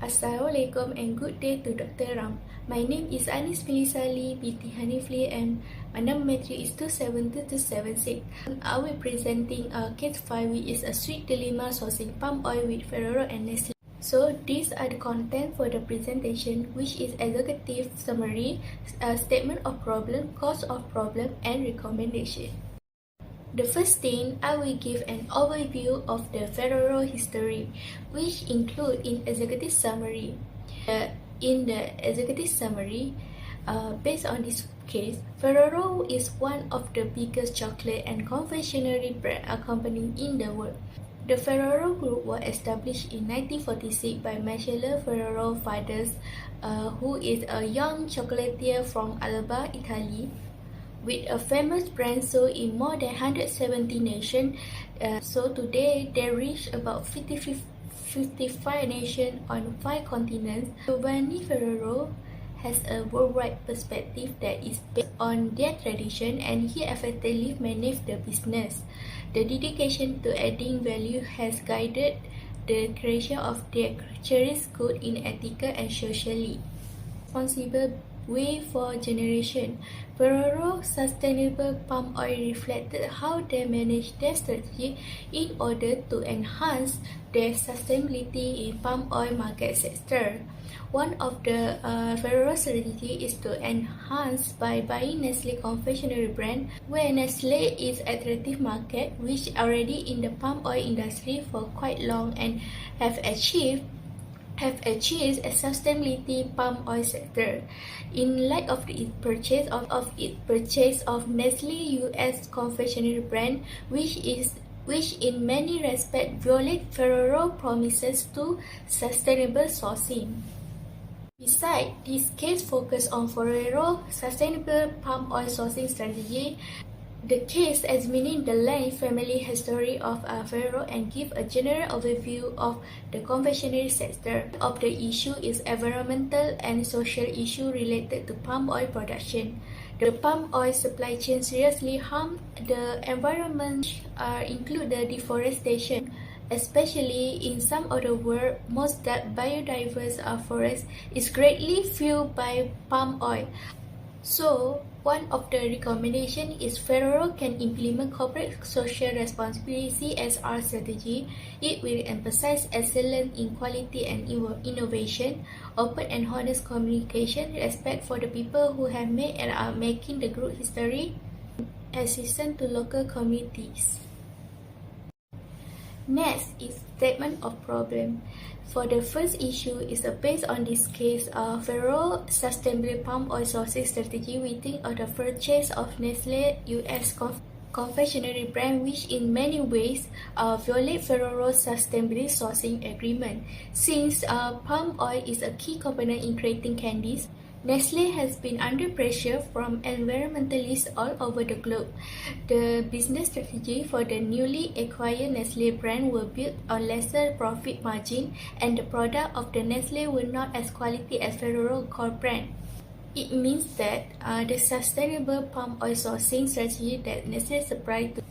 Assalamualaikum and good day to Dr. Ram. My name is Anis Filisali binti Haniff and my number matric is 272276. I will be presenting case 5, which is a sweet dilemma sourcing palm oil with Ferrero and Nestle. So these are the content for the presentation, which is executive summary, statement of problem, cause of problem, and recommendation. The first thing, I will give an overview of the Ferrero history, which include in executive summary. In the executive summary, based on this case, Ferrero is one of the biggest chocolate and confectionery brand company in the world. The Ferrero Group was established in 1946 by Marcello Ferrero fathers, who is a young chocolatier from Alba, Italy, with a famous brand sold in more than 170 nations. So today, they reach about 55 nations on 5 continents. Giovanni Ferrero has a worldwide perspective that is based on their tradition, and he effectively managed the business. The dedication to adding value has guided the creation of their cherished good in ethical and socially responsible way for generation. Ferrero sustainable palm oil reflected how they managed their strategy in order to enhance their sustainability in palm oil market sector. One of the Ferrero strategy is to enhance by buying Nestle confectionery brand, where Nestle is attractive market which already in the palm oil industry for quite long and have achieved a sustainability palm oil sector. In light of its purchase of Nestle US confectionery brand, which in many respects violate Ferrero promises to sustainable sourcing. Besides, this case focused on Ferrero sustainable palm oil sourcing strategy. The case examines the length family history of Ferrero and gives a general overview of the confectionery sector. Of the issue is environmental and social issue related to palm oil production. The palm oil supply chain seriously harm the environment, include the deforestation, especially in some of the world's most biodiverse forests is greatly fueled by palm oil. So, one of the recommendations is Ferrero can implement corporate social responsibility (CSR) strategy. It will emphasize excellence in quality and innovation, open and honest communication, respect for the people who have made and are making the group history, assistance to local communities. Next is statement of problem. For the first issue is based on this case, Ferrero sustainable palm oil sourcing strategy. We think of the purchase of Nestle US confectionery brand, which in many ways violate Ferrero's sustainability sourcing agreement. Since palm oil is a key component in creating candies, Nestle has been under pressure from environmentalists all over the globe. The business strategy for the newly acquired Nestle brand will build on lesser profit margin, and the product of the Nestle will not as quality as Ferrero core brand. It means that the sustainable palm oil sourcing strategy that Nestle supplies to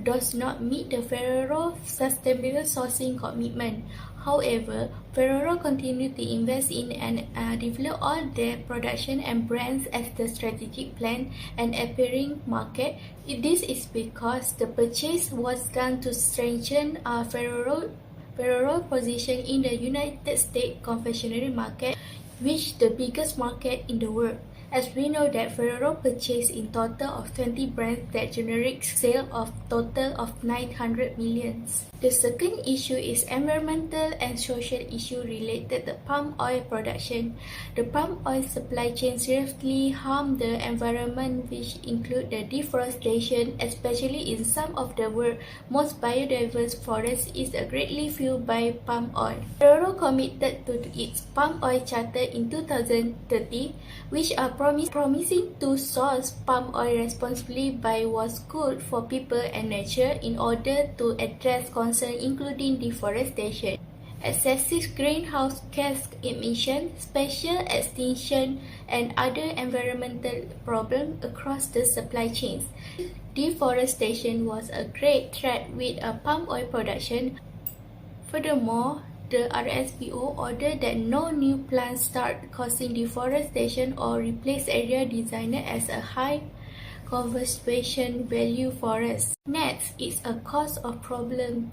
does not meet the Ferrero sustainable sourcing commitment. However, Ferrero continued to invest in and develop all their production and brands as the strategic plan and appearing market. This is because the purchase was done to strengthen Ferrero position in the United States confectionery market, which is the biggest market in the world. As we know that Ferrero purchased in total of 20 brands that generate sales of total of 900 million. The second issue is environmental and social issue related to palm oil production. The palm oil supply chain seriously harm the environment, which include the deforestation, especially in some of the world's most biodiverse forests is greatly fueled by palm oil. Ferrero committed to its palm oil charter in 2030, which are promising to source palm oil responsibly by what's good for people and nature in order to address concerns including deforestation, excessive greenhouse gas emission, spatial extinction, and other environmental problems across the supply chains. Deforestation was a great threat with palm oil production. Furthermore, the RSPO ordered that no new plants start causing deforestation or replace area designated as a high conservation value forest. Next is a cause of problem.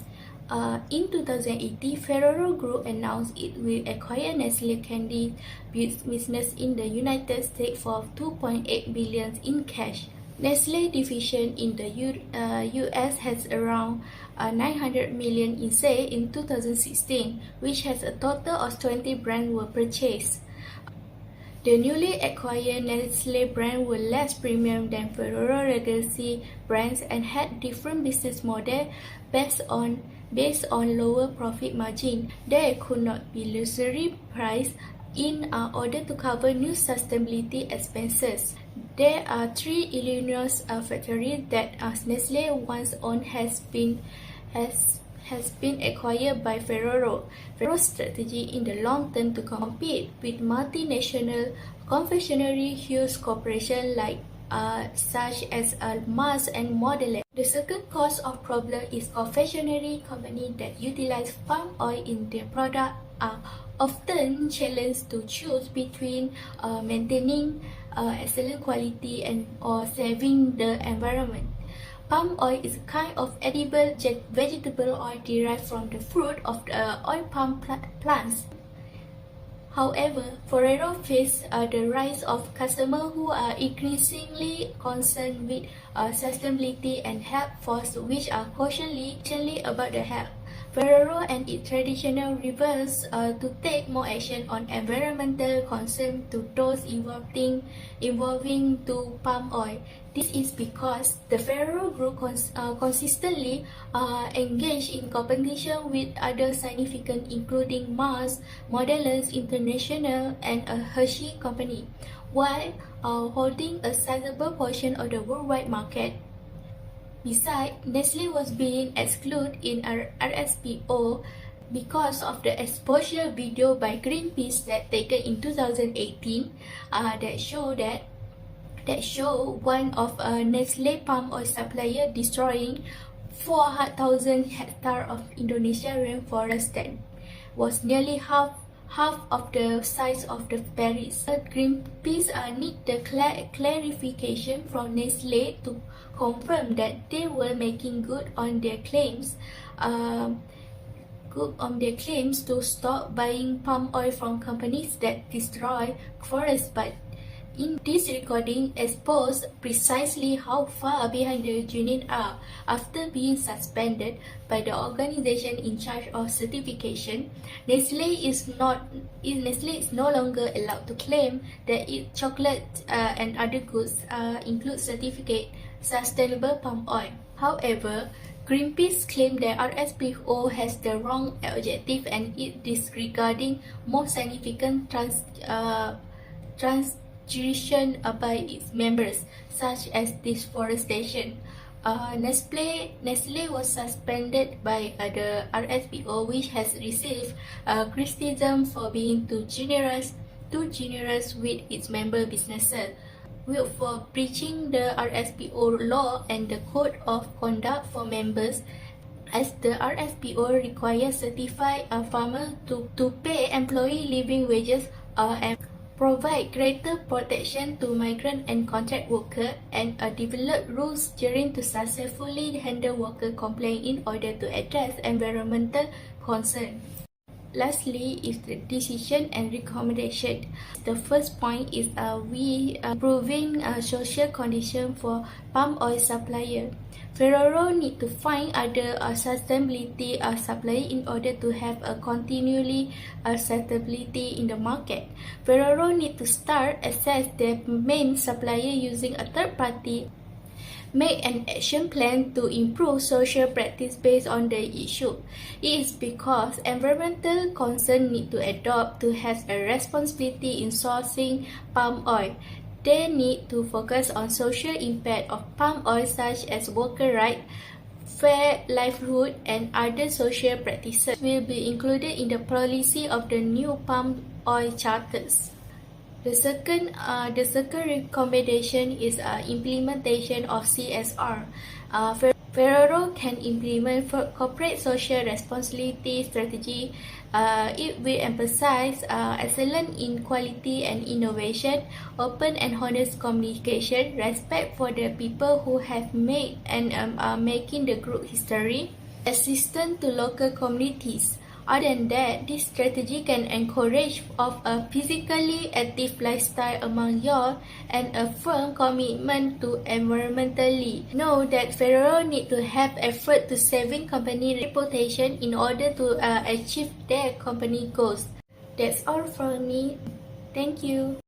In 2018, Ferrero Group announced it will acquire Nestle candy business in the United States for $2.8 billion in cash. Nestle division in the US has around 900 million in sales in 2016, which has a total of 20 brands were purchased. The newly acquired Nestle brand were less premium than Ferrero legacy brands and had different business models based on lower profit margin. There could not be luxury price in order to cover new sustainability expenses. There are 3 Illinois factories that Nestle once owned has been acquired by Ferrero. Ferrero's strategy in the long term to compete with multinational confectionery huge corporations like such as Mars and Mondelez. The second cause of problem is confectionery companies that utilize palm oil in their product are often challenged to choose between maintaining excellent quality and or saving the environment. Palm oil is a kind of edible vegetable oil derived from the fruit of the oil palm plants. However, Ferrero faces the rise of customers who are increasingly concerned with sustainability and health force, which are cautiously about the health. Ferrero and its traditional rivals to take more action on environmental concerns to those involving to palm oil. This is because the Ferrero Group consistently engaged in competition with other significant including Mars, Mondelez International and a Hershey Company, while holding a sizable portion of the worldwide market. Besides, Nestle was being excluded in RSPO because of the exposure video by Greenpeace that taken in 2018 that show one of Nestle palm oil supplier destroying 4,000 hectares of Indonesia rainforest that was nearly half of the size of the Paris. Greenpeace need the clarification from Nestle to confirm that they were making good on their claims. To stop buying palm oil from companies that destroy forests, but in this recording exposed precisely how far behind the union are. After being suspended by the organization in charge of certification, Nestle is no longer allowed to claim that its chocolate and other goods include certificate sustainable palm oil. However, Greenpeace claimed that RSPO has the wrong objective and is disregarding more significant transgression by its members, such as deforestation. Nestle was suspended by the RSPO, which has received criticism for being too generous with its member businesses, for breaching the RSPO law and the code of conduct for members, as the RSPO requires certified farmers to pay employee living wages and provide greater protection to migrant and contract workers, and develop rules steering to successfully handle worker complaints in order to address environmental concerns. Lastly is the decision and recommendation. The first point is improving social condition for palm oil supplier. Ferrero need to find other sustainability supplier in order to have a continually sustainability in the market. Ferrero need to start assess their main supplier using a third party, make an action plan to improve social practice based on the issue. It is because environmental concerns need to adopt to have a responsibility in sourcing palm oil. They need to focus on social impact of palm oil such as worker rights, fair livelihood and other social practices will be included in the policy of the new palm oil charters. The second recommendation is implementation of CSR. Ferrero can implement corporate social responsibility strategy It will emphasize excellence in quality and innovation, open and honest communication, respect for the people who have made and are making the group history, assistance to local communities. Other than that, this strategy can encourage of a physically active lifestyle among y'all and a firm commitment to environmentally. Know that Ferrero need to have effort to saving company reputation in order to achieve their company goals. That's all from me. Thank you.